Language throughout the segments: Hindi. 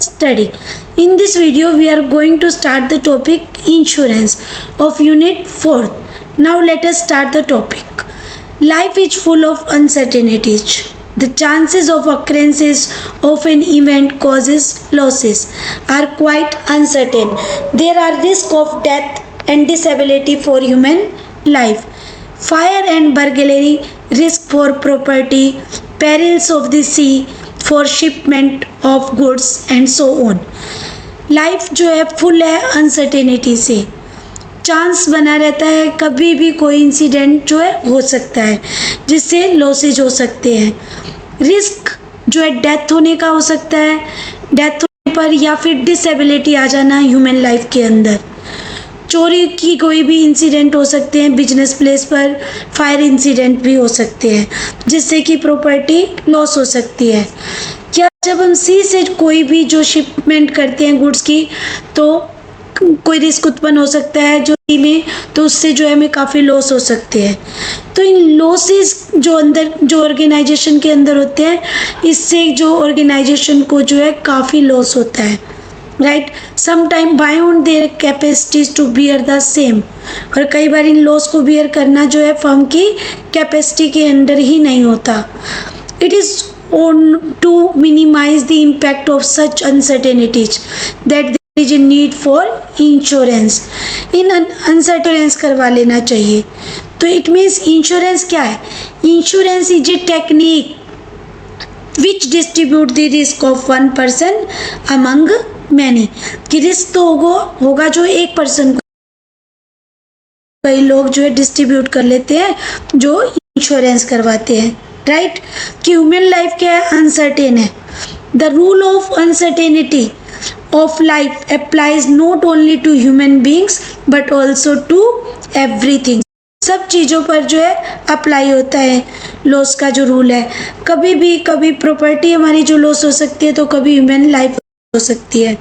study. In this video, we are going to start the topic insurance of Unit 4. Now, let us start the topic. Life is full of uncertainties. The chances of occurrences of an event causes losses are quite uncertain. There are risks of death and disability for human life. Fire and burglary, risk for property, perils of the sea for shipment of goods and so on. Life जो है फुल है अनसर्टेनिटी से, चांस बना रहता है, कभी भी कोई इंसिडेंट जो है हो सकता है जिससे लॉसेज हो सकते हैं. रिस्क जो है डेथ होने का हो सकता है, डेथ होने पर या फिर डिसेबिलिटी आ जाना ह्यूमन लाइफ के अंदर. चोरी की कोई भी इंसिडेंट हो सकते हैं, बिजनेस प्लेस पर फायर इंसिडेंट भी हो सकते हैं जिससे कि प्रॉपर्टी लॉस हो सकती है. क्या जब हम सी से कोई भी जो शिपमेंट करते हैं गुड्स की तो कोई रिस्क उत्पन्न हो सकता है जो सी में, तो उससे जो है हमें काफ़ी लॉस हो सकते हैं. तो इन लॉसेस जो अंदर जो ऑर्गेनाइजेशन के अंदर होते हैं, इससे जो ऑर्गेनाइजेशन को जो है काफ़ी लॉस होता है. Right, sometime beyond their capacities to bear the same. और कई बार इन लॉस को बियर करना जो है फर्म की कैपेसिटी के अंदर ही नहीं होता. It is on to minimize the impact of such uncertainties that there is a need for insurance. इन अनसर्टेनेंस करवा लेना चाहिए. तो इट मीन्स इंश्योरेंस क्या है? Insurance is a technique which distribute the risk of one person among many. कि रिस्क तो होगा जो एक पर्सन को कई लोग जो है डिस्ट्रीब्यूट कर लेते हैं जो इंश्योरेंस करवाते हैं. राइट, कि ह्यूमन लाइफ क्या है? अनसर्टेन है. The rule of uncertainty of life applies not only to human beings but also to everything. सब चीज़ों पर जो है अप्लाई होता है लॉस का जो रूल है. कभी प्रॉपर्टी हमारी जो लॉस हो सकती है तो कभी ह्यूमन लाइफ हो सकती है.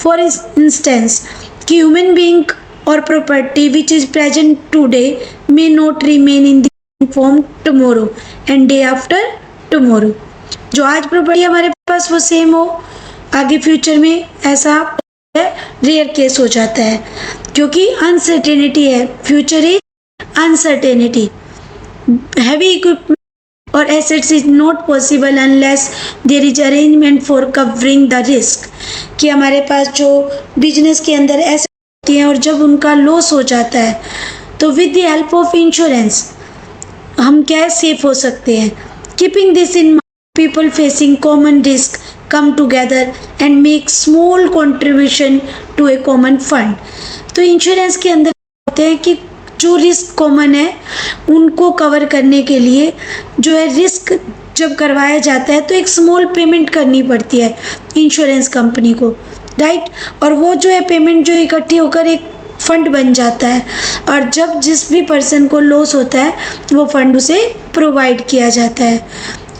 फॉर इंस्टेंस कि ह्यूमन बींग और property which is present today may not remain in form tomorrow and day after tomorrow. जो आज प्रॉपर्टी हमारे पास वो सेम हो, आगे फ्यूचर में ऐसा रेयर केस हो जाता है क्योंकि अनसर्टेनिटी है. Future is uncertainty. Heavy equipment और assets is not possible unless there is arrangement for covering the risk. कि हमारे पास जो बिजनेस के अंदर एसेट्स होती हैं और जब उनका लॉस हो जाता है तो with the help of insurance हम क्या है सेफ हो सकते हैं. Keeping this in people facing common risk come together and make small contribution to a common fund. तो इंश्योरेंस के अंदर होते हैं कि जो रिस्क कॉमन है उनको कवर करने के लिए जो है रिस्क जब करवाया जाता है तो एक स्मॉल पेमेंट करनी पड़ती है इंश्योरेंस कंपनी को. राइट, और वो जो है पेमेंट जो इकट्ठी होकर एक फंड बन जाता है और जब जिस भी पर्सन को लॉस होता है वो फंड उसे प्रोवाइड किया जाता है.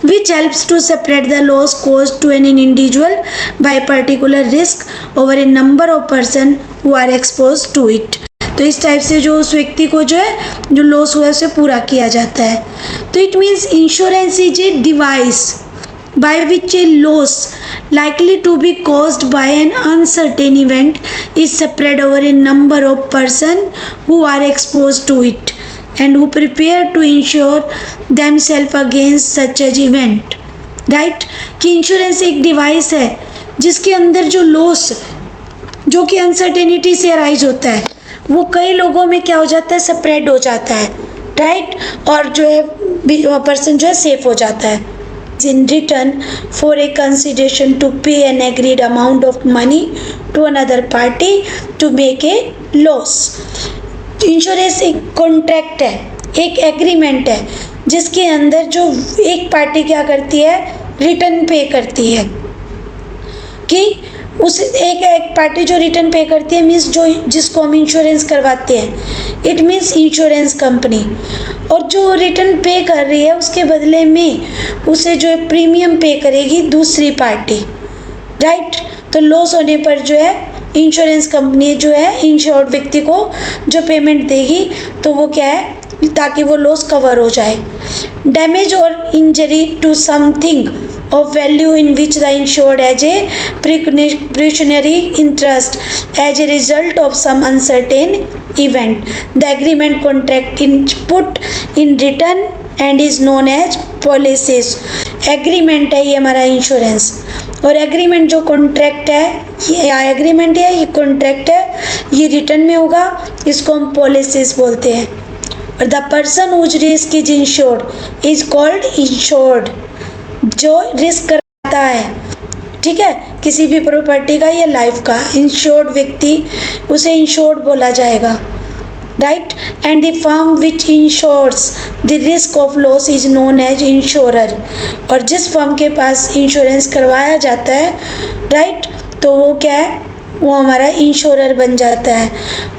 Which helps to separate the loss cause to an individual by particular risk over a number of person who are expose to it. तो इस टाइप से जो उस व्यक्ति को जो है जो लॉस हुआ है उसे पूरा किया जाता है. तो it means insurance is a device by which a loss likely to be caused by an uncertain event is spread over a number of persons who are exposed to it and who prepare to insure themselves against such an event. Right? कि इंश्योरेंस एक डिवाइस है जिसके अंदर जो लॉस जो कि अनसर्टेनिटी से अराइज होता है वो कई लोगों में क्या हो जाता है स्प्रेड हो जाता है. राइट, और जो है पर्सन जो है सेफ हो जाता है. In return for a consideration to pay an agreed amount of money to another party to make a loss. Insurance एक कॉन्ट्रैक्ट है, एक एग्रीमेंट है जिसके अंदर जो एक पार्टी क्या करती है रिटर्न पे करती है. कि उस एक पार्टी जो रिटर्न पे करती है मीन्स जो जिसको हम इंश्योरेंस करवाते हैं इट मीन्स इंश्योरेंस कंपनी. और जो रिटर्न पे कर रही है उसके बदले में उसे जो है प्रीमियम पे करेगी दूसरी पार्टी. राइट, तो लॉस होने पर जो है इंश्योरेंस कंपनी जो है इंश्योर्ड व्यक्ति को जो पेमेंट देगी तो वो क्या है ताकि वो लॉस कवर हो जाए. डैमेज और injury to something of value in which the insured has a precautionary interest as a result of some uncertain event. The agreement contract is put in written and is known as policies. Agreement है ये हमारा इंश्योरेंस, और एग्रीमेंट जो कॉन्ट्रैक्ट है, ये एग्रीमेंट है, ये कॉन्ट्रैक्ट है, ये रिटर्न में होगा, इसको हम पॉलिसीज बोलते हैं. और the person whose risk is insured is called insured. जो रिस्क कराता है, ठीक है, किसी भी प्रॉपर्टी का या लाइफ का, इंश्योर्ड व्यक्ति, उसे इंश्योर्ड बोला जाएगा. Right. And the firm which insures the risk of loss is known as insurer. और जिस फर्म के पास इंश्योरेंस करवाया जाता है, राइट, तो वो क्या है, वो हमारा इंश्योरर बन जाता है.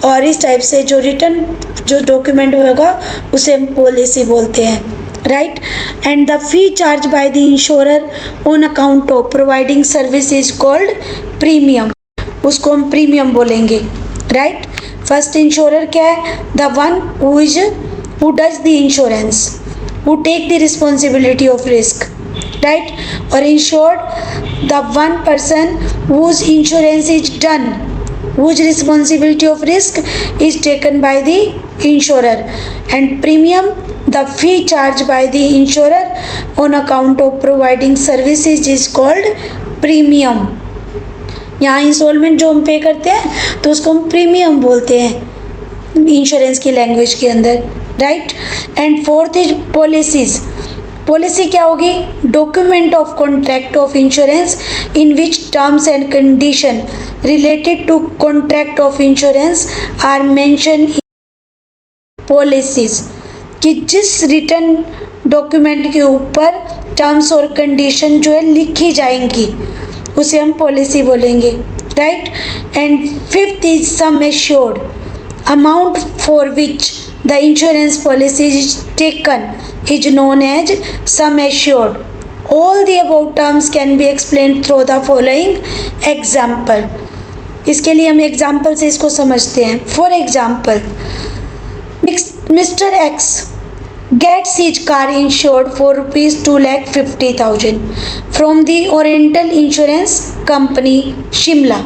और इस टाइप से जो रिटर्न जो डॉक्यूमेंट होगा उसे हम पॉलिसी बोलते हैं. Right. And the fee charge by the insurer on account of providing service is called premium. उसको हम प्रीमियम बोलेंगे. राइट. फर्स्ट इंश्योरर क्या है? The one who does the insurance, who take the responsibility of risk. Right. और insured the one person whose insurance is done, whose responsibility of risk is taken by the insurer. And premium, the fee charged by the insurer on account of providing services is called premium. यहाँ इंस्टॉलमेंट जो हम पे करते हैं तो उसको हम प्रीमियम बोलते हैं इंश्योरेंस की लैंग्वेज के अंदर. Right. And fourth is policies. Policy क्या होगी? Document of contract of insurance in which terms and condition related to contract of insurance are mention in policies. कि जिस रिटर्न डॉक्यूमेंट के ऊपर टर्म्स और कंडीशन जो है लिखी जाएंगी उसे हम पॉलिसी बोलेंगे. Right. And fifth is sum assured, amount for which the insurance policy is taken is known as sum assured. All the above terms can be explained through the following example. इसके लिए हम एग्जाम्पल से इसको समझते हैं. For example, mister x gets his car insured for rupees 2,50,000 from the Oriental Insurance Company, Shimla.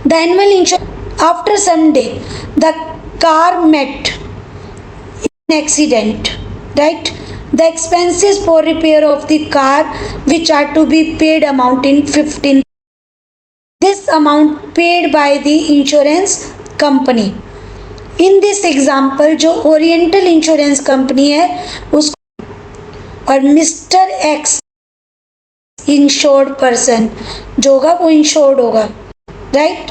The annual insurance, after some day, the car met in accident. Right. The expenses for repair of the car which are to be paid amount in 15. This amount paid by the insurance company. In this example जो ओरिएंटल इंश्योरेंस कंपनी है उसको, और मिस्टर एक्स इंश्योर्ड पर्सन जो होगा वो इंश्योर्ड होगा. Right.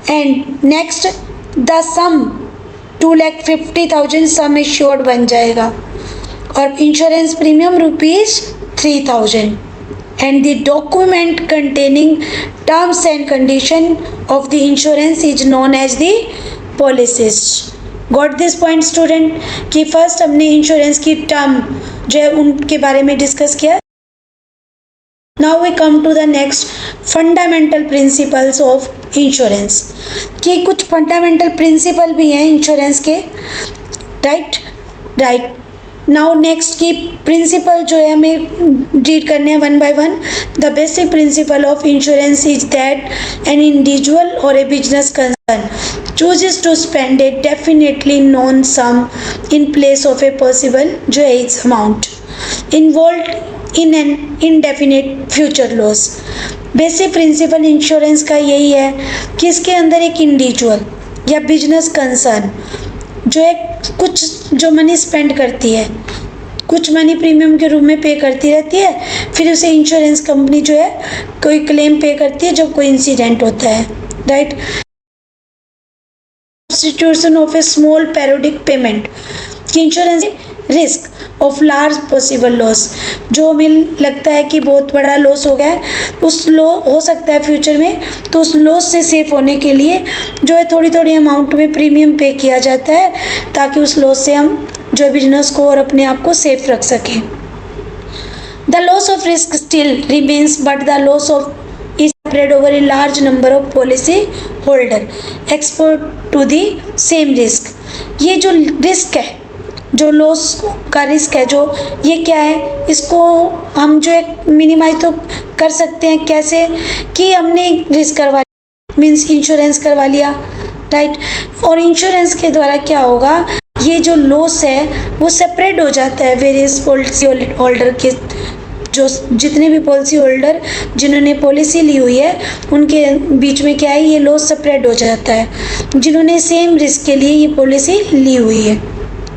And next the sum 2,50,000 sum assured बन जाएगा, और insurance premium ₹3,000. And the document containing terms and condition of the insurance is known as the policies. Got this point student? कि फर्स्ट हमने इंश्योरेंस की टर्म जो है उनके बारे में डिस्कस किया. Now we come to the next fundamental principles of insurance. कि कुछ फंडामेंटल प्रिंसिपल भी हैं इंश्योरेंस के. राइट. राइट. नाउ नेक्स्ट की प्रिंसिपल जो है हमें रीड करने हैं one by one. The basic principle of insurance is that an individual और a business concern chooses to spend a definitely known sum in place of a possible जो है its amount involved in an indefinite future loss. Basic principle insurance का यही है कि इसके अंदर एक इंडिविजुअल या बिजनेस कंसर्न जो है कुछ जो मनी स्पेंड करती है, कुछ मनी प्रीमियम के रूप में पे करती रहती है, फिर उसे इंश्योरेंस कंपनी जो है कोई क्लेम पे करती है जब कोई इंसिडेंट होता है. Right. Substitution of a small periodic payment. कि insurance risk of large possible loss, जो हमें लगता है कि बहुत बड़ा लॉस हो गया है, उस हो सकता है फ्यूचर में, तो उस लॉस से सेफ होने के लिए जो है थोड़ी थोड़ी अमाउंट में प्रीमियम पे किया जाता है ताकि उस लॉस से हम जो बिजनेस को और अपने आप को सेफ रख सकें. The loss of risk still remains but the loss of is spread over a large number of policy holder exposed to the same risk. ये जो रिस्क है जो लॉस का रिस्क है जो ये क्या है, इसको हम जो है मिनिमाइज तो कर सकते हैं। कैसे कि हमने रिस्क करवा मीन्स इंश्योरेंस करवा लिया, राइट। और इंश्योरेंस के द्वारा क्या होगा, ये जो लॉस है वो सेपरेट हो जाता है वेरियस पॉलिसी होल्डर के, जो जितने भी पॉलिसी होल्डर जिन्होंने पॉलिसी ली हुई है उनके बीच में क्या है, ये लॉस सेपरेट हो जाता है जिन्होंने सेम रिस्क के लिए ये पॉलिसी ली हुई है,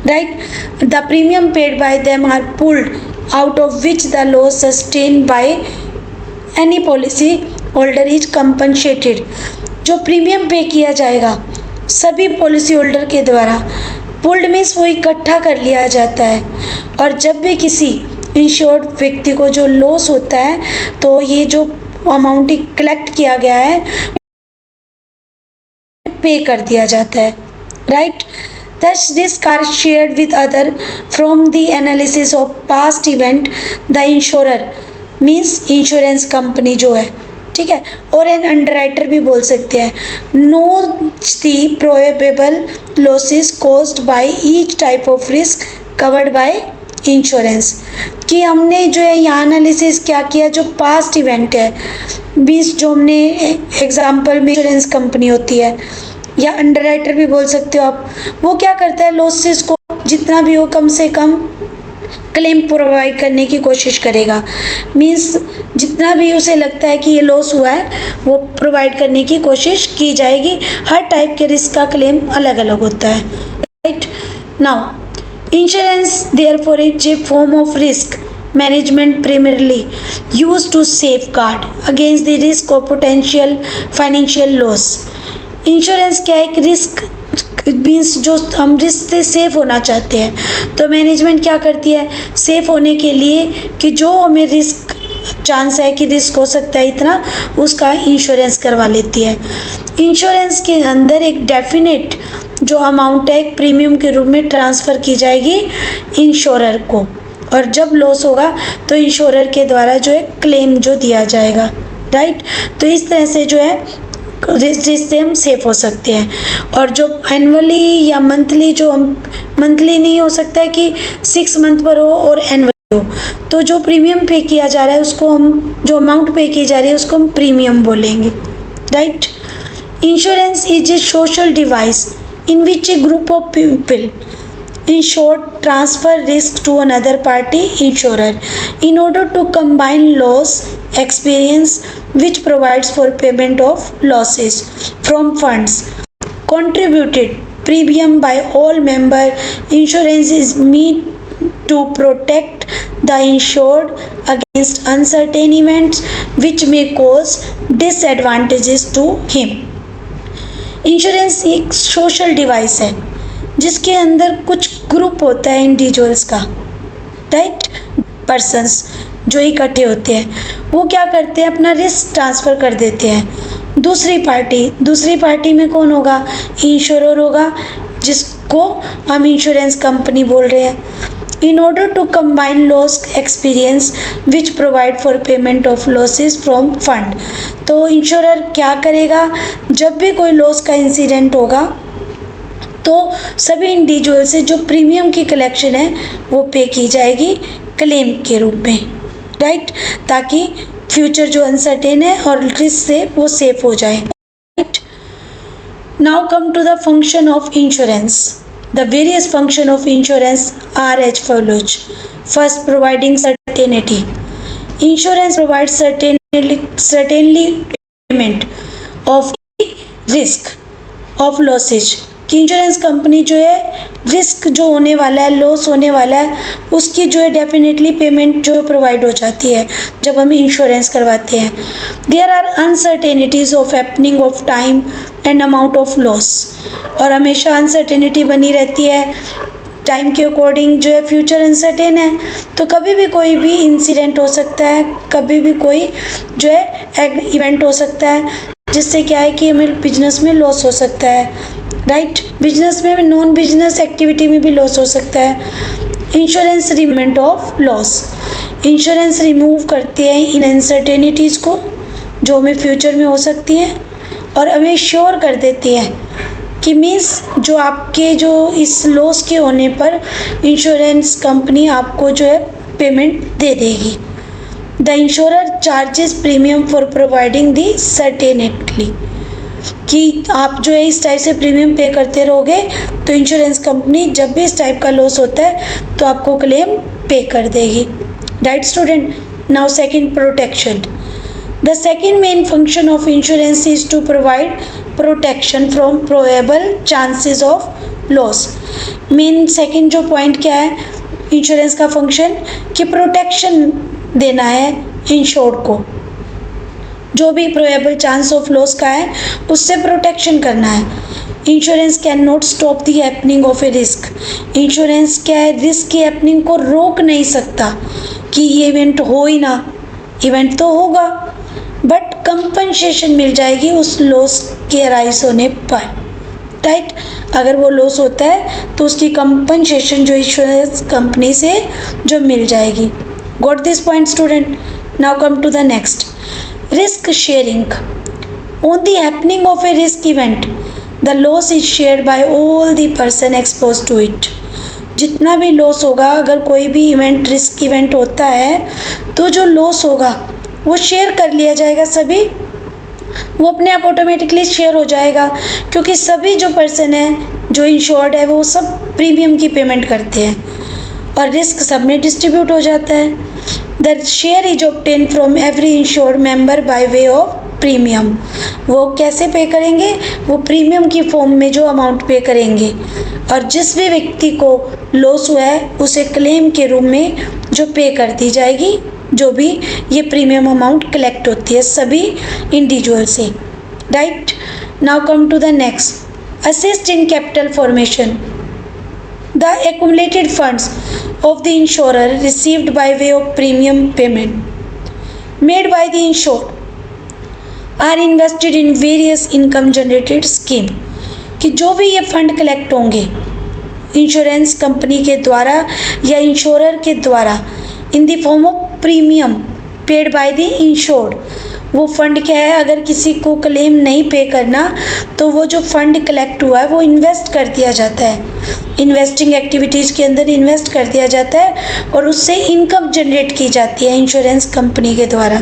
right. The premium paid by them are pulled out of which the loss sustained by any policy holder is compensated. जो प्रीमियम पे किया जाएगा सभी पॉलिसी होल्डर के द्वारा, पुल्ड मीन्स वो इकट्ठा कर लिया जाता है, और जब भी किसी इंश्योर्ड व्यक्ति को जो लॉस होता है तो ये जो अमाउंट कलेक्ट किया गया है पे कर दिया जाता है, right. Thus, risks are shared with other from the analysis of past event. The insurer means insurance company जो है, ठीक है, और एन अंडरराइटर भी बोल सकते हैं, knows the probable losses caused by each type of risk covered by insurance. कि हमने जो है यहाँ एनालिसिस क्या किया, जो पास्ट इवेंट है 20 जो हमने एग्जाम्पल में इंश्योरेंस कंपनी होती है या अंडरराइटर भी बोल सकते हो आप, वो क्या करता है लॉसेस को जितना भी हो कम से कम क्लेम प्रोवाइड करने की कोशिश करेगा। मीन्स जितना भी उसे लगता है कि ये लॉस हुआ है वो प्रोवाइड करने की कोशिश की जाएगी। हर टाइप के रिस्क का क्लेम अलग अलग होता है, right. Now insurance therefore is a form of risk management primarily used to safeguard against the risk of potential financial loss। Insurance क्या है, एक रिस्क मीन्स जो हम रिस्क से सेफ होना चाहते हैं तो मैनेजमेंट क्या करती है, सेफ होने के लिए कि जो हमें रिस्क चांस है कि रिस्क हो सकता है इतना, उसका इंश्योरेंस करवा लेती है। इंश्योरेंस के अंदर एक डेफिनेट जो अमाउंट है एक प्रीमियम के रूप में ट्रांसफ़र की जाएगी इंश्योरर को, और जब लॉस होगा तो इंश्योरर के द्वारा जो है क्लेम जो दिया जाएगा, राइट। तो इस तरह से जो है जिससे हम सेफ हो सकते हैं। और जो एनुअली या मंथली, जो हम मंथली नहीं हो सकता है कि 6 मंथ पर हो और एनुअली हो, तो जो प्रीमियम पे किया जा रहा है उसको हम, जो अमाउंट पे की जा रही है उसको हम प्रीमियम बोलेंगे, right. Insurance is a social device in which A group of people in short transfer risk to another party insurer in order to combine loss experience which provides for payment of losses from funds contributed premium by all member. Insurance is meant to protect the insured against uncertain events which may cause disadvantages to him। Insurance एक सोशल डिवाइस है जिसके अंदर कुछ ग्रुप होता है इंडिविजुअल्स का, राइट, पर्सन्स जो इकट्ठे होते हैं, वो क्या करते हैं अपना रिस्क ट्रांसफ़र कर देते हैं दूसरी पार्टी में कौन होगा, इंश्योरर होगा, जिसको हम इंश्योरेंस कंपनी बोल रहे हैं। In order to combine loss experience which provide for payment of losses from fund. तो इंश्योरर क्या करेगा, जब भी कोई लॉस का इंसिडेंट होगा तो सभी इंडिविजुअल से जो प्रीमियम की कलेक्शन है वो पे की जाएगी क्लेम के रूप में, राइट, ताकि फ्यूचर जो अनसर्टेन है और रिस्क से वो सेफ हो जाए, right. Now come to the function of insurance. The various function of insurance are as follows. First, providing certainty. Insurance provide certainly payment of risk of losses. कि इंश्योरेंस कंपनी जो है रिस्क जो होने वाला है, लॉस होने वाला है, उसकी जो है डेफिनेटली पेमेंट जो प्रोवाइड हो जाती है जब हम इंश्योरेंस करवाते हैं। There are uncertainties of happening of time and amount of loss. और हमेशा अनसर्टेनिटी बनी रहती है, टाइम के अकॉर्डिंग जो है फ्यूचर अनसर्टेन है, तो कभी भी कोई भी इंसिडेंट हो सकता है, कभी भी कोई जो है इवेंट हो सकता है जिससे क्या है कि हमें बिजनेस में लॉस हो सकता है, राइट। बिजनेस में, नॉन बिजनेस एक्टिविटी में भी लॉस हो सकता है। इंश्योरेंस रिमेंट ऑफ लॉस। इंश्योरेंस रिमूव करते हैं इन अनसर्टेनिटीज़ को जो हमें फ्यूचर में हो सकती हैं, और हमें श्योर कर देती हैं कि मीन्स जो आपके जो इस लॉस के होने पर इंश्योरेंस कंपनी आपको जो है पेमेंट दे देगी। The insurer charges premium for providing the certainty, कि आप जो है इस टाइप से प्रीमियम पे करते रहोगे तो इंश्योरेंस कंपनी जब भी इस टाइप का लॉस होता है तो आपको क्लेम पे कर देगी। Right student, now second, protection. The second main function of insurance is to provide protection from probable chances of loss. Main second जो पॉइंट क्या है इंश्योरेंस का फंक्शन, कि प्रोटेक्शन देना है इंश्योर्ड को, जो भी प्रोबेबल चांस ऑफ लॉस का है उससे प्रोटेक्शन करना है। Insurance can not stop the happening of a risk. Insurance क्या है, रिस्क की हैपनिंग को रोक नहीं सकता कि ये इवेंट हो ही ना, इवेंट तो होगा बट कंपनसेशन मिल जाएगी उस लॉस के अराइज होने पर। राइट, अगर वो लॉस होता है तो उसकी कंपनसेशन जो इंश्योरेंस कंपनी से जो मिल जाएगी। Got this point student? Now come to the next, risk sharing. On the happening of a risk event the loss is shared by all the person expose to it. जितना भी लॉस होगा, अगर कोई भी इवेंट रिस्क इवेंट होता है तो जो लॉस होगा वो शेयर कर लिया जाएगा, सभी वो अपने आप ऑटोमेटिकली शेयर हो जाएगा, क्योंकि सभी जो पर्सन है जो इंश्योर्ड है वो सब प्रीमियम की पेमेंट करते हैं और रिस्क सब में डिस्ट्रीब्यूट हो जाता है। The share is obtain from every insured member by way of premium. वो कैसे पे करेंगे, वो प्रीमियम की फॉर्म में जो अमाउंट पे करेंगे, और जिस भी व्यक्ति को लॉस हुआ है उसे क्लेम के रूप में जो पे कर दी जाएगी, जो भी ये प्रीमियम अमाउंट कलेक्ट होती है सभी इंडिविजुअल से। Right, now come to the next, assist in capital formation. The accumulated funds of the insurer received by way of premium payment made by the insured are invested in various income generated scheme। कि जो भी ये फंड कलेक्ट होंगे इंश्योरेंस कंपनी के द्वारा या इंश्योरर के द्वारा in the form of premium paid by the insured, वो फंड क्या है, अगर किसी को क्लेम नहीं पे करना तो वो जो फंड कलेक्ट हुआ है वो इन्वेस्ट कर दिया जाता है, इन्वेस्टिंग एक्टिविटीज़ के अंदर इन्वेस्ट कर दिया जाता है और उससे इनकम जनरेट की जाती है इंश्योरेंस कंपनी के द्वारा।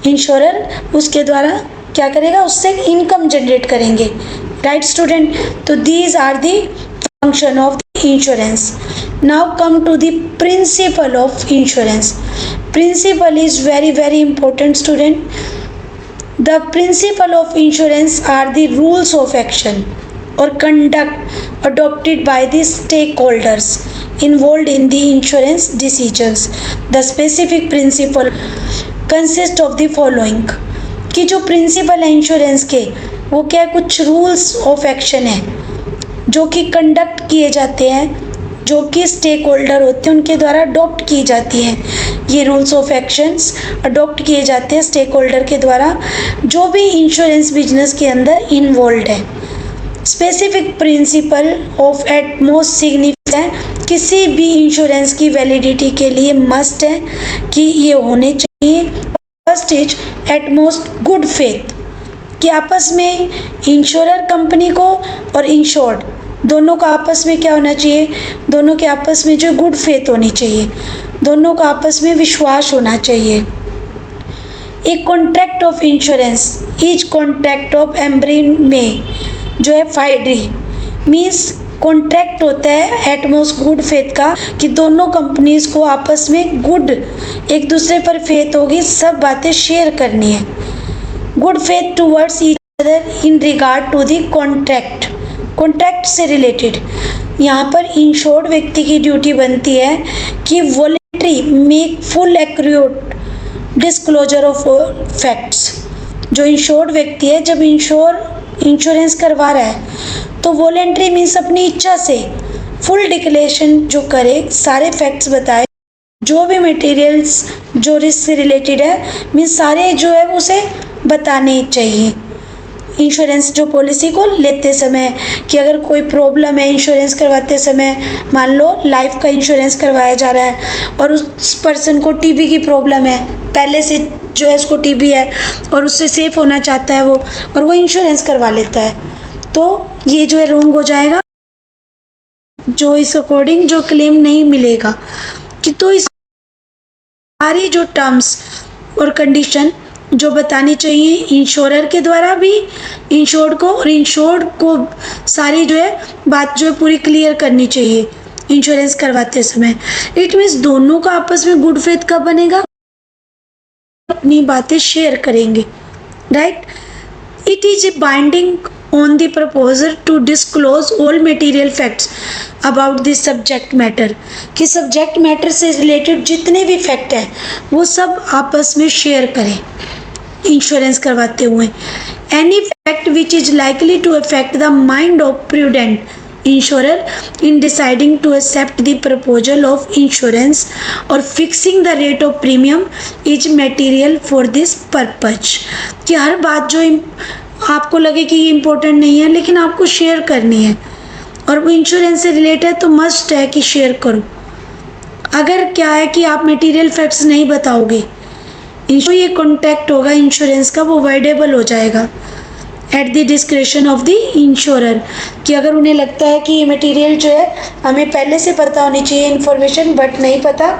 इंश्योरर उसके द्वारा क्या करेगा, उससे इनकम जनरेट करेंगे। राइट स्टूडेंट, तो these are the function of insurance. Now come to the principle of insurance. Principle is very very important student. The principle of insurance are the rules of action or conduct adopted by the stakeholders involved in the insurance decisions. The specific principle consist of the following, कि जो प्रिंसिपल है इंश्योरेंस के वो क्या है, कुछ रूल्स ऑफ एक्शन है जो कि कंडक्ट किए जाते हैं, जो कि स्टेक होल्डर होते हैं उनके द्वारा अडॉप्ट की जाती है। ये रूल्स ऑफ एक्शंस अडॉप्ट किए जाते हैं स्टेक होल्डर के द्वारा जो भी इंश्योरेंस बिजनेस के अंदर इन्वॉल्व है। Specific principle of utmost significance है, किसी भी इंश्योरेंस की वैलिडिटी के लिए मस्ट है कि ये होने चाहिए। First is utmost good faith, कि आपस में इंश्योरर कंपनी को और इंश्योर्ड दोनों का आपस में क्या होना चाहिए, दोनों के आपस में जो गुड फेथ होनी चाहिए, दोनों का आपस में विश्वास होना चाहिए। एक contract of insurance is contract of Embry में जो है फाइडरी मीन्स कॉन्ट्रैक्ट होता है एटमोस्ट गुड फेथ का, कि दोनों कंपनीज को आपस में गुड एक दूसरे पर फेथ होगी, सब बातें शेयर करनी है। Good faith towards each other in regard to the contract, contract से रिलेटेड यहाँ पर इंश्योर्ड व्यक्ति की ड्यूटी बनती है कि voluntary make full accurate disclosure of facts. जो इंश्योर्ड व्यक्ति है जब इंश्योरेंस करवा रहा है तो वॉलंटरी मीन्स अपनी इच्छा से फुल डिक्लेरेशन जो करे, सारे फैक्ट्स बताए, जो भी मटेरियल्स जो रिस्क से रिलेटेड है मीन्स सारे जो है उसे बताने चाहिए इंश्योरेंस जो पॉलिसी को लेते समय। कि अगर कोई प्रॉब्लम है इंश्योरेंस करवाते समय, मान लो लाइफ का इंश्योरेंस करवाया जा रहा है और उस पर्सन को टीबी की प्रॉब्लम है, पहले से जो है उसको टीबी है और उससे सेफ होना चाहता है वो, और वो इंश्योरेंस करवा लेता है, तो ये जो है रॉन्ग हो जाएगा, जो इस अकॉर्डिंग जो क्लेम नहीं मिलेगा। कि तो इस सारी जो टर्म्स और कंडीशन जो बतानी चाहिए इंश्योरर के द्वारा भी इंश्योर्ड को, और इंश्योर्ड को सारी जो है बात जो है पूरी क्लियर करनी चाहिए इंश्योरेंस करवाते समय। इट मीन्स दोनों का आपस में गुड फेथ कब बनेगा, अपनी बातें शेयर करेंगे, right. It is a binding on the proposer to disclose all material facts about this subject matter, कि सब्जेक्ट मैटर से रिलेटेड जितने भी फैक्ट हैं वो सब आपस में शेयर करें इंश्योरेंस करवाते हुए। Any fact which is likely to affect the mind of prudent insurer in deciding to accept the proposal of insurance or fixing the rate of premium is material for this purpose। कि हर बात जो आपको लगे कि ये इम्पोर्टेंट नहीं है लेकिन आपको शेयर करनी है और वो इंश्योरेंस से रिलेटेड है तो मस्ट है कि शेयर करो। अगर क्या है कि आप मटेरियल फैक्ट्स नहीं बताओगे, ये कॉन्टैक्ट होगा इंश्योरेंस का वो वाइडेबल हो जाएगा at the description of the insurer. कि अगर उन्हें लगता है कि ये मटेरियल जो है हमें पहले से पता होनी चाहिए इन्फॉर्मेशन बट नहीं पता,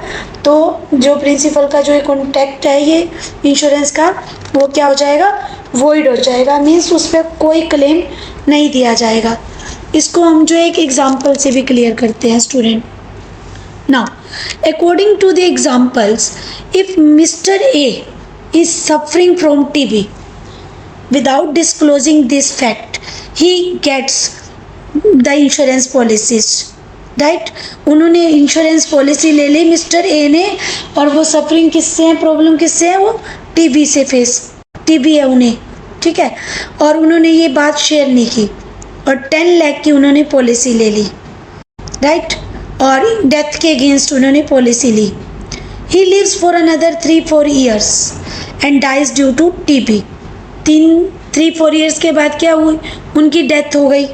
तो जो प्रिंसिपल का जो ये कॉन्टैक्ट है ये इंश्योरेंस का वो क्या हो जाएगा, वॉइड हो जाएगा। मीन्स उस पर कोई क्लेम नहीं दिया जाएगा। इसको हम जो एक एग्जाम्पल से भी क्लियर करते हैं student. Now according to the examples, if mister A is suffering from TB without disclosing this fact, he gets the insurance policies, right। उन्होंने इंश्योरेंस पॉलिसी ले ली मिस्टर ए ने, और वो सफरिंग किससे है, प्रॉब्लम किससे है, वो टीबी से टीबी है उन्हें, ठीक है। और उन्होंने ये बात शेयर नहीं की और 10 लाख की उन्होंने पॉलिसी ले ली, राइट। और डेथ के अगेंस्ट उन्होंने पॉलिसी ली। He lives for another 3-4 years and dies due to TB. 3-4 years के बाद क्या हुई, उनकी डेथ हो गई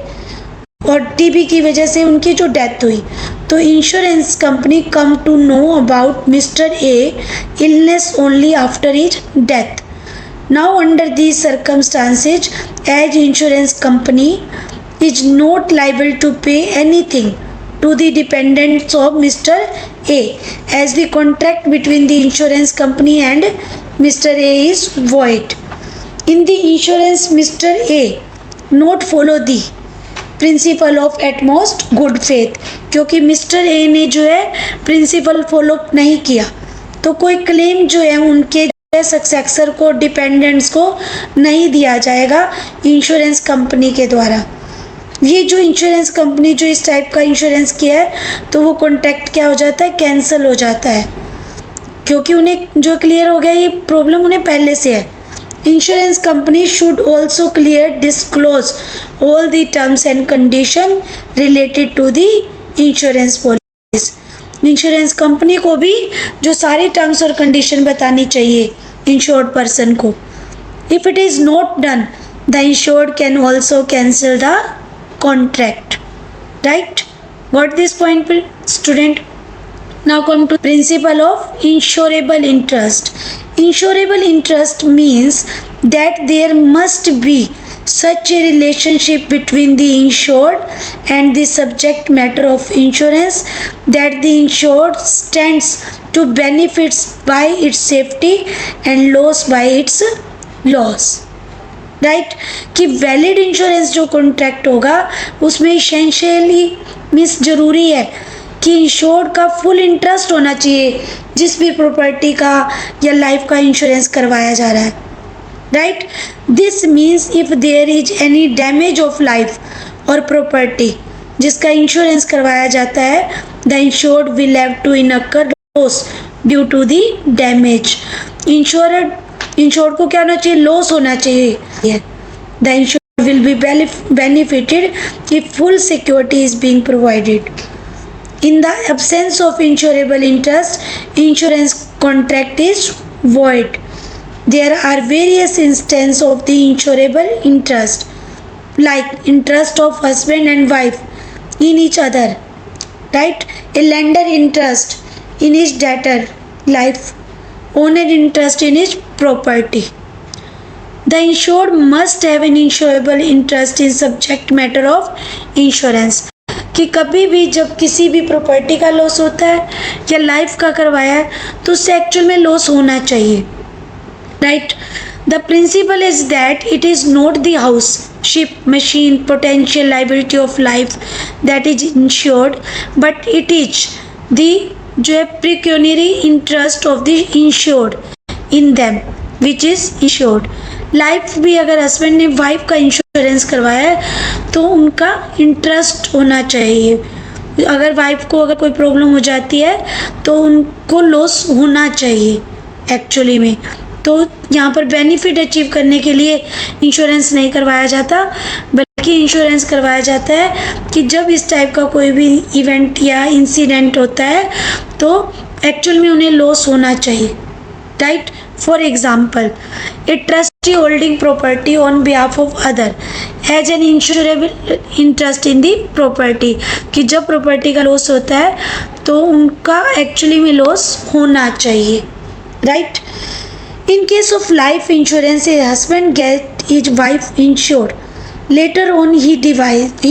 और टीबी की वजह से उनकी जो डेथ हुई, तो insurance company come to know about mister A illness only after his death. Now under these circumstances as insurance company is not liable to pay anything to the dependents of Mr. A as the contract between the insurance company and Mr. A is void. In the insurance, Mr. A not follow the principle of utmost good faith, क्योंकि मिस्टर ए ने जो है प्रिंसिपल फॉलो नहीं किया तो कोई क्लेम जो है उनके सक्सेसर को, डिपेंडेंट्स को नहीं दिया जाएगा इंश्योरेंस कंपनी के द्वारा। ये जो इंश्योरेंस कंपनी जो इस टाइप का इंश्योरेंस किया है तो वो कॉन्ट्रैक्ट क्या हो जाता है, कैंसिल हो जाता है, क्योंकि उन्हें जो क्लियर हो गया ये प्रॉब्लम उन्हें पहले से है। Insurance company should also clear disclose all the terms and condition related to the insurance policies। Insurance company को भी जो सारे टर्म्स और कंडीशन बतानी चाहिए इंश्योर्ड पर्सन को। If it is not done, the insured can also cancel the contract, right? Got this point, student? Now come to principle of insurable interest. Insurable interest means that there must be such a relationship between the insured and the subject matter of insurance that the insured stands to benefits by its safety and loss by its loss, right. कि वैलिड इंश्योरेंस जो कॉन्ट्रैक्ट होगा उसमें इसेंशियली मीन्स ज़रूरी है कि इंश्योर्ड का फुल इंटरेस्ट होना चाहिए जिस भी प्रॉपर्टी का या लाइफ का इंश्योरेंस करवाया जा रहा है, right. This means if there is any damage of life और प्रॉपर्टी जिसका इंश्योरेंस करवाया जाता है, the insured will have to incur loss due to the damage. Insured को क्या होना चाहिए, लॉस होना चाहिए। The insured will be benefited if full security is being provided. In the absence of insurable interest, insurance contract is void. There are various instances of the insurable interest, like interest of husband and wife in each other, right? A lender interest in his debtor life, owner interest in his property. The insured must have an insurable interest in subject matter of insurance, कि कभी भी जब किसी भी प्रॉपर्टी का लॉस होता है या लाइफ का करवाया है तो उससे एक्चुअल में लॉस होना चाहिए, right. The principle is that it is not the house, ship, machine, potential liability of life that is insured, but it is the जो है pecuniary interest of the insured in them which is insured. Life भी अगर हस्बैंड ने वाइफ का इंश्योरेंस करवाया है तो उनका इंटरेस्ट होना चाहिए। अगर वाइफ को अगर कोई प्रॉब्लम हो जाती है तो उनको लॉस होना चाहिए एक्चुअली में। तो यहाँ पर बेनिफिट अचीव करने के लिए इंश्योरेंस नहीं करवाया जाता, बल्कि इंश्योरेंस करवाया जाता है कि जब इस टाइप का कोई भी इवेंट या इंसिडेंट होता है तो एक्चुअल में उन्हें लॉस होना चाहिए, right. For example, a trustee holding property on behalf of other has an insurable interest in the property, कि जब प्रॉपर्टी का लॉस होता है तो उनका एक्चुअली में लॉस होना चाहिए, right. In case of life insurance, a husband gets his wife insured. Later on, he divorced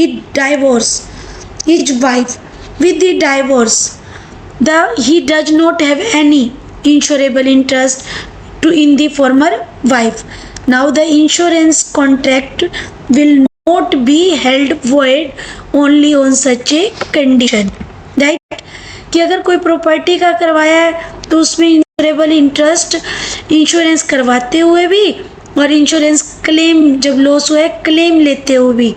his wife. With the divorce, he does not have any insurable interest in the former wife. Now, the insurance contract will not be held void only on such a condition, right? कि अगर कोई प्रॉपर्टी का करवाया है तो उसमें इंश्योरेबल इंटरेस्ट इंश्योरेंस करवाते हुए भी और इंश्योरेंस क्लेम जब लॉस हुआ है क्लेम लेते हुए भी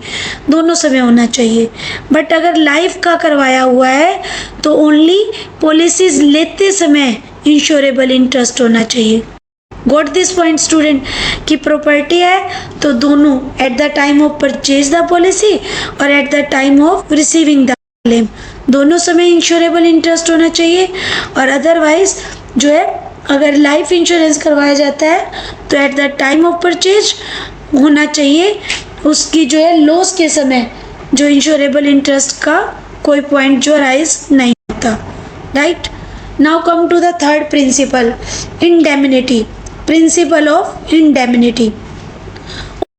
दोनों समय होना चाहिए। बट अगर लाइफ का करवाया हुआ है तो ओनली पॉलिसीज लेते समय इंश्योरेबल इंटरेस्ट होना चाहिए। गॉट दिस पॉइंट स्टूडेंट, कि प्रॉपर्टी है तो दोनों at the time of purchase the policy और at the time of receiving the claim दोनों समय इंश्योरेबल इंटरेस्ट होना चाहिए। और अदरवाइज जो है अगर लाइफ इंश्योरेंस करवाया जाता है तो eight the time of purchase होना चाहिए, उसकी जो है लॉस के समय जो इंश्योरेबल इंटरेस्ट का कोई पॉइंट जो राइज नहीं होता, right. Now come to the third principle, indemnity, principle of indemnity.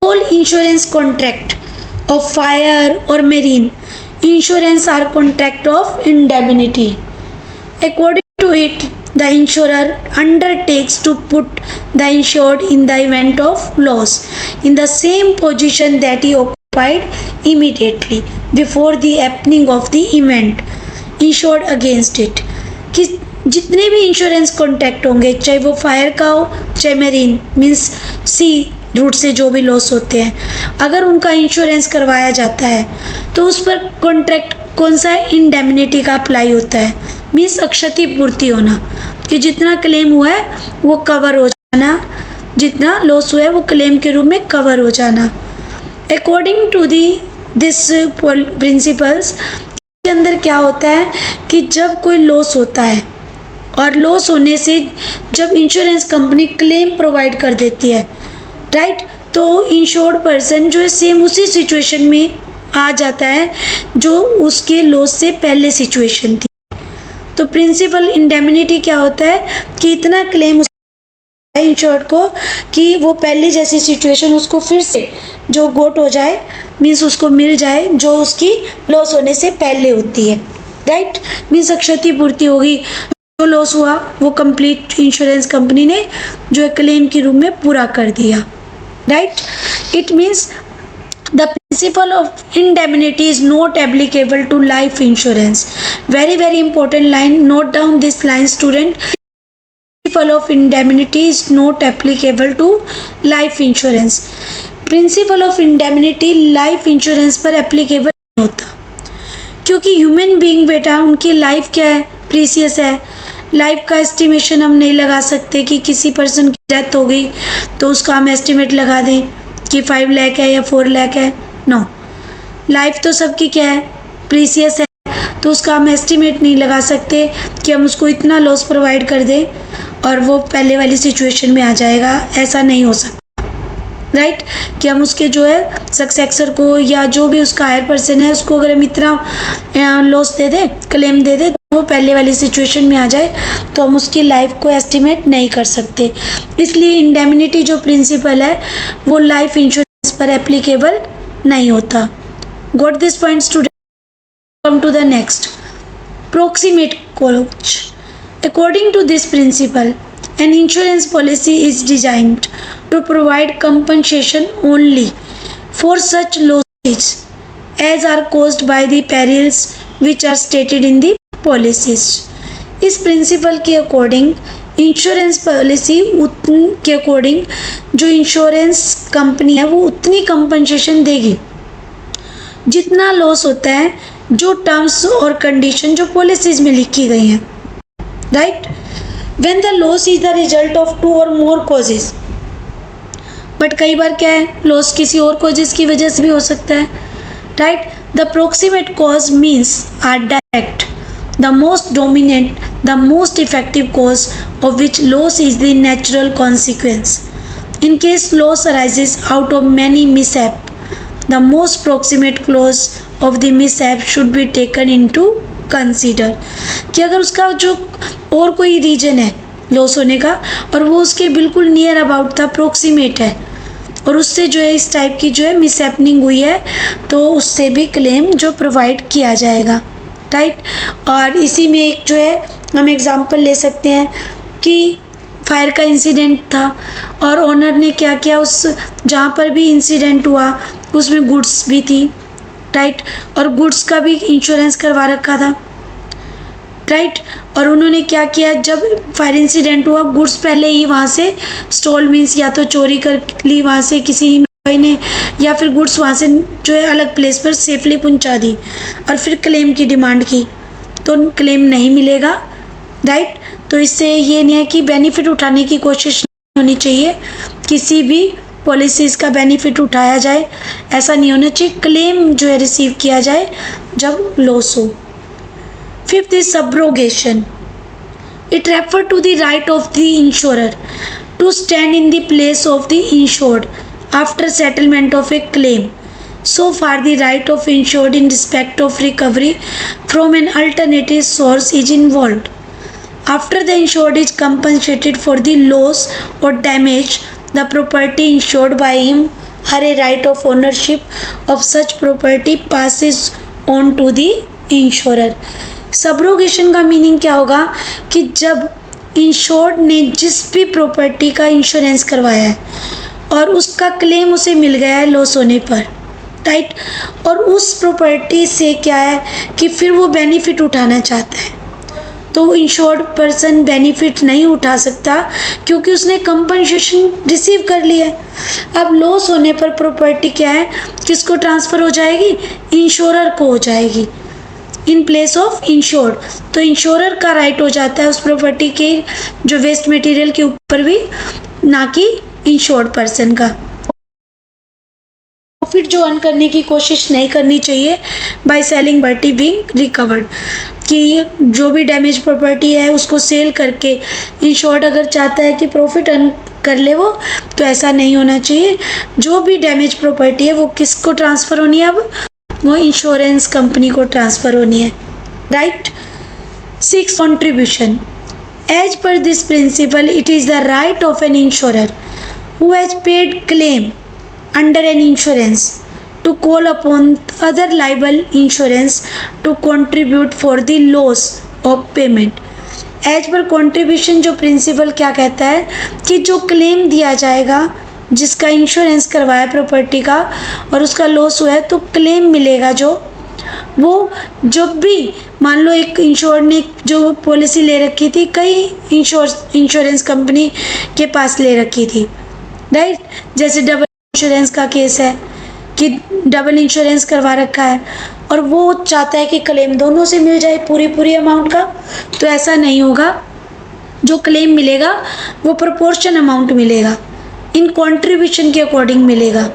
All insurance contract of fire or marine insurance are contract of indemnity. According to it, the insurer undertakes to put the insured in the event of loss in the same position that he occupied immediately before the happening of the event insured against it. कि जितने भी इंश्योरेंस कॉन्ट्रैक्ट होंगे, चाहे वो फायर का हो चाहे मेरीन मीन्स सी रूट से जो भी लॉस होते हैं, अगर उनका इंश्योरेंस करवाया जाता है तो उस पर कॉन्ट्रैक्ट कौन सा है, इंडेमनिटी का अप्लाई होता है। मीन्स क्षतिपूर्ति होना, कि जितना क्लेम हुआ है वो कवर हो जाना, जितना लॉस हुआ है वो क्लेम के रूप में कवर हो जाना। अकॉर्डिंग टू दिस प्रिंसिपल्स के अंदर क्या होता है कि जब कोई लॉस होता है और लॉस होने से जब इंश्योरेंस कंपनी क्लेम प्रोवाइड कर देती है, राइट, तो इंश्योर्ड पर्सन जो है सेम उसी सिचुएशन में आ जाता है जो उसके लॉस से पहले सिचुएशन थी। तो प्रिंसिपल इंडेमनिटी क्या होता है कि इतना क्लेम इंश्योर्ड को कि वो पहले जैसी सिचुएशन उसको फिर से जो गोट हो जाए, मीन्स उसको मिल जाए जो उसकी लॉस होने से पहले होती है, राइट। मीन्स क्षतिपूर्ति होगी, जो लॉस हुआ वो कंप्लीट इंश्योरेंस कंपनी ने जो है क्लेम के रूप में पूरा कर दिया, right. It means the principle of indemnity is not applicable to life insurance. Very important line, note down this line student. Principle of indemnity is not applicable to life insurance. Principle of indemnity life insurance पर applicable नहीं होता, क्योंकि ह्यूमन बीइंग बेटा उनकी लाइफ क्या है, प्रीसियस है। लाइफ का एस्टिमेशन हम नहीं लगा सकते कि किसी पर्सन की डेथ हो गई तो उसका हम एस्टिमेट लगा दें कि 5 लाख है या 4 लाख है, नो। लाइफ तो सबकी क्या है, प्रीसियस है, तो उसका हम एस्टिमेट नहीं लगा सकते कि हम उसको इतना लॉस प्रोवाइड कर दें और वो पहले वाली सिचुएशन में आ जाएगा, ऐसा नहीं हो सकता, राइट, कि हम उसके जो है सक्सेसर को या जो भी उसका हायर पर्सन है उसको अगर हम इतना लॉस दे दें, क्लेम दे दें, तो वो पहले वाली सिचुएशन में आ जाए तो हम उसकी लाइफ को एस्टिमेट नहीं कर सकते। इसलिए इंडेमनिटी जो प्रिंसिपल है वो लाइफ इंश्योरेंस पर एप्लीकेबल नहीं होता। Got this point student? Come to the next, proximate coverage. According to this principle, an insurance policy is designed to provide compensation only for such losses as are caused by the perils which are stated in the policies. इस प्रिंसिपल के अकॉर्डिंग इंश्योरेंस पॉलिसी के अकॉर्डिंग जो इंश्योरेंस कंपनी है वो उतनी कंपनसेशन देगी जितना लॉस होता है जो टर्म्स और कंडीशन जो पॉलिसीज में लिखी गई हैं, right. When the loss is the result of two और मोर कॉजेज, बट कई बार क्या है, लॉस किसी और कॉजेज की वजह से भी हो सकता है, right. The proximate cause means are direct, the most dominant, the most effective cause of which loss is the natural consequence in case loss arises out of many mishap, the most proximate clause of the mishap should be taken into consider। कि अगर उसका जो और कोई रीजन है लॉस होने का और वो उसके बिल्कुल नियर अबाउट था, प्रोक्सीमेट है, और उससे जो है इस टाइप की जो है मिसहैपनिंग हुई है तो उससे भी क्लेम जो प्रोवाइड किया जाएगा, राइट। और इसी में एक जो है हम एग्जांपल ले सकते हैं कि फायर का इंसिडेंट था और ओनर ने क्या किया, उस जहाँ पर भी इंसिडेंट हुआ उसमें गुड्स भी थी, राइट, और गुड्स का भी इंश्योरेंस करवा रखा था, राइट। और उन्होंने क्या किया, जब फायर इंसिडेंट हुआ गुड्स पहले ही वहाँ से स्टॉल मीन्स या तो चोरी कर ली वहाँ से किसी एम्प्लॉय ने, या फिर गुड्स वहाँ से जो है अलग प्लेस पर सेफली पहुँचा दी और फिर क्लेम की डिमांड की, तो क्लेम नहीं मिलेगा, राइट। तो इससे ये नहीं है कि बेनिफिट उठाने की कोशिश नहीं होनी चाहिए, किसी भी पॉलिसीज़ का बेनिफिट उठाया जाए ऐसा नहीं होना चाहिए, क्लेम जो है रिसीव किया जाए जब लॉस हो। Fifth is subrogation. It refer to the right of the insurer to stand in the place of the insured after settlement of a claim, so far the right of insured in respect of recovery from an alternative source is involved. After the insured is compensated for the loss or damage, the property insured by him, her right of ownership of such property passes on to the insurer. Subrogation का मीनिंग क्या होगा कि जब इंश्योर्ड ने जिस भी प्रॉपर्टी का इंश्योरेंस करवाया है और उसका क्लेम उसे मिल गया है लॉस होने पर, राइट, और उस प्रॉपर्टी से क्या है कि फिर वो बेनिफिट उठाना चाहता है तो इंश्योर्ड पर्सन बेनिफिट नहीं उठा सकता क्योंकि उसने कंपनसेशन रिसीव कर लिया है। अब लॉस होने पर प्रॉपर्टी क्या है, किसको ट्रांसफ़र हो जाएगी, इंश्योरर को हो जाएगी इन प्लेस ऑफ इंश्योर्ड। तो इंश्योरर का राइट हो जाता है उस प्रॉपर्टी के जो वेस्ट मटेरियल के ऊपर भी, ना कि इंश्योर्ड पर्सन का। प्रॉफिट जो अर्न करने की कोशिश नहीं करनी चाहिए by selling property being recovered, कि जो भी डैमेज प्रॉपर्टी है उसको सेल करके इंश्योर्ड अगर चाहता है कि प्रॉफिट अर्न कर ले वो, तो ऐसा नहीं होना चाहिए। जो भी डैमेज प्रॉपर्टी है वो किसको ट्रांसफ़र होनी है, अब वो इंश्योरेंस कंपनी को ट्रांसफ़र होनी है, right. 6 contribution. As per this principle it is the right of an insurer who has paid claim under an insurance to call upon other liable insurance to contribute for the loss of payment। As per contribution जो प्रिंसिपल क्या कहता है कि जो क्लेम दिया जाएगा जिसका इंश्योरेंस करवाया प्रॉपर्टी का और उसका लॉस हुआ है तो क्लेम मिलेगा जो वो, जब भी मान लो एक इंश्योर ने जो पॉलिसी ले रखी थी कई इंश्योरेंस कंपनी के पास ले रखी थी, राइट, जैसे डबल इंश्योरेंस का केस है कि डबल इंश्योरेंस करवा रखा है और वो चाहता है कि क्लेम दोनों से मिल जाए पूरी अमाउंट का, तो ऐसा नहीं होगा। जो क्लेम मिलेगा वो प्रोपोर्शन अमाउंट मिलेगा, इन कंट्रीब्यूशन के अकॉर्डिंग मिलेगा,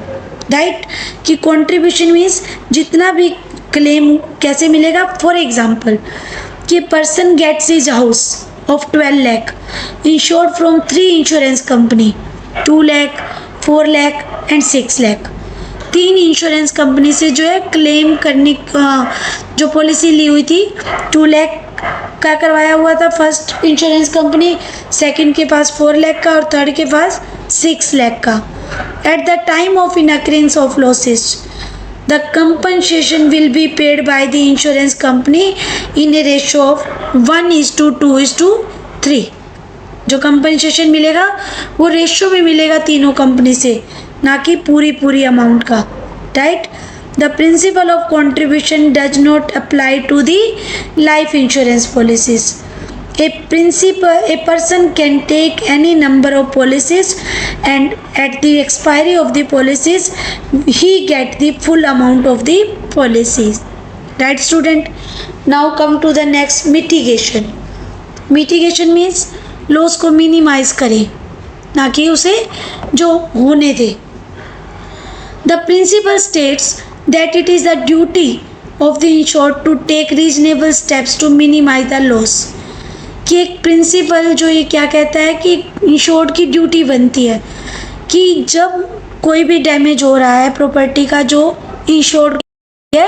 राइट, कि कंट्रीब्यूशन मीन्स जितना भी क्लेम कैसे मिलेगा। फॉर एग्जांपल कि person gets his house of 12 lakh insured from 3 insurance company, 2 lakh, 4 lakh and 6 lakh. 3 insurance company से जो है क्लेम करने जो पॉलिसी ली हुई थी 2 लाख का करवाया हुआ था फर्स्ट इंश्योरेंस कंपनी, सेकंड के पास 4 लाख का और थर्ड के पास 6 लाख का। At the time of occurrence of losses the compensation will be paid by the insurance company in a ratio of 1:2:3। जो कंपनसेशन मिलेगा वो रेशियो में मिलेगा तीनों कंपनी से, ना कि पूरी अमाउंट का, right. The principle of contribution does not apply to the life insurance policies. A person can take any number of policies and at the expiry of the policies he get the full amount of the policies, right student? Now come to the next, mitigation. Mitigation means loss को मिनिमाइज करें, ना कि उसे जो होने दे। The principle states that it is the duty of the insured to take reasonable steps to minimize the loss। कि एक प्रिंसिपल जो ये क्या कहता है कि इंश्योर्ड की ड्यूटी बनती है कि जब कोई भी डैमेज हो रहा है प्रॉपर्टी का जो इंश्योर्ड है,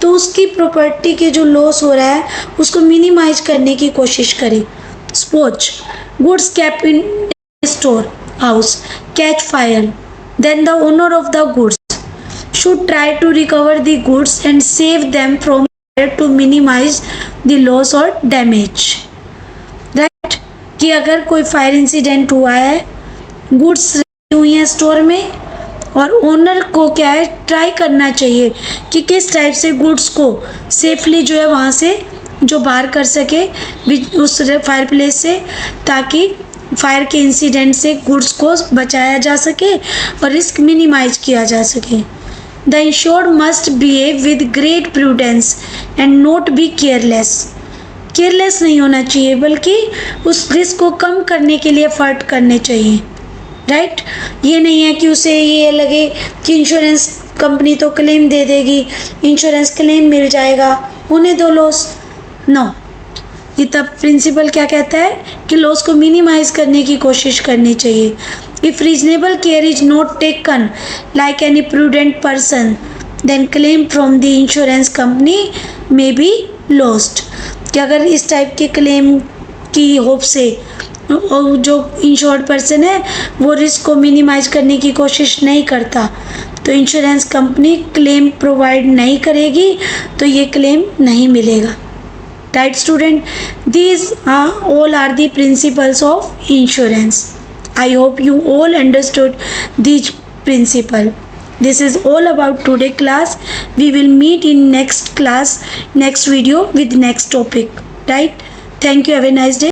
तो उसकी प्रॉपर्टी के जो लॉस हो रहा है उसको मिनिमाइज करने की कोशिश करें। Suppose goods kept in a store house catch fire, then the owner of the goods should try to recover the goods and save them from fire to minimize the loss or damage, right? कि अगर कोई फायर इंसिडेंट हुआ है, गुड्स रखी हुई हैं स्टोर में और ओनर को क्या है ट्राई करना चाहिए कि किस टाइप से गुड्स को सेफली जो है वहाँ से जो बाहर कर सके उस फायर प्लेस से, ताकि फायर के इंसिडेंट से गुड्स को बचाया जा सके और रिस्क मिनिमाइज किया जा सके। The insured must behave with great prudence and not be careless. Careless नहीं होना चाहिए बल्कि उस रिस्क को कम करने के लिए एफर्ट करने चाहिए, राइट। ये नहीं है कि उसे ये लगे कि इंश्योरेंस कंपनी तो क्लेम दे देगी, इंश्योरेंस क्लेम मिल जाएगा, उन्हें दो लॉस, नो। ये तब प्रिंसिपल क्या कहता है कि लॉस को मिनिमाइज करने की कोशिश करनी चाहिए। If reasonable care is not taken like any prudent person then claim from the insurance company may be lost. कि अगर इस टाइप के क्लेम की होप से जो इंश्योर्ड पर्सन है वो रिस्क को मिनिमाइज करने की कोशिश नहीं करता, तो इंश्योरेंस कंपनी क्लेम प्रोवाइड नहीं करेगी, तो ये क्लेम नहीं मिलेगा, right student? These all are the principles of insurance. I hope you all understood these principle. This is all about today class. We will meet in next class, next video with next topic, right? Thank you. Have a nice day.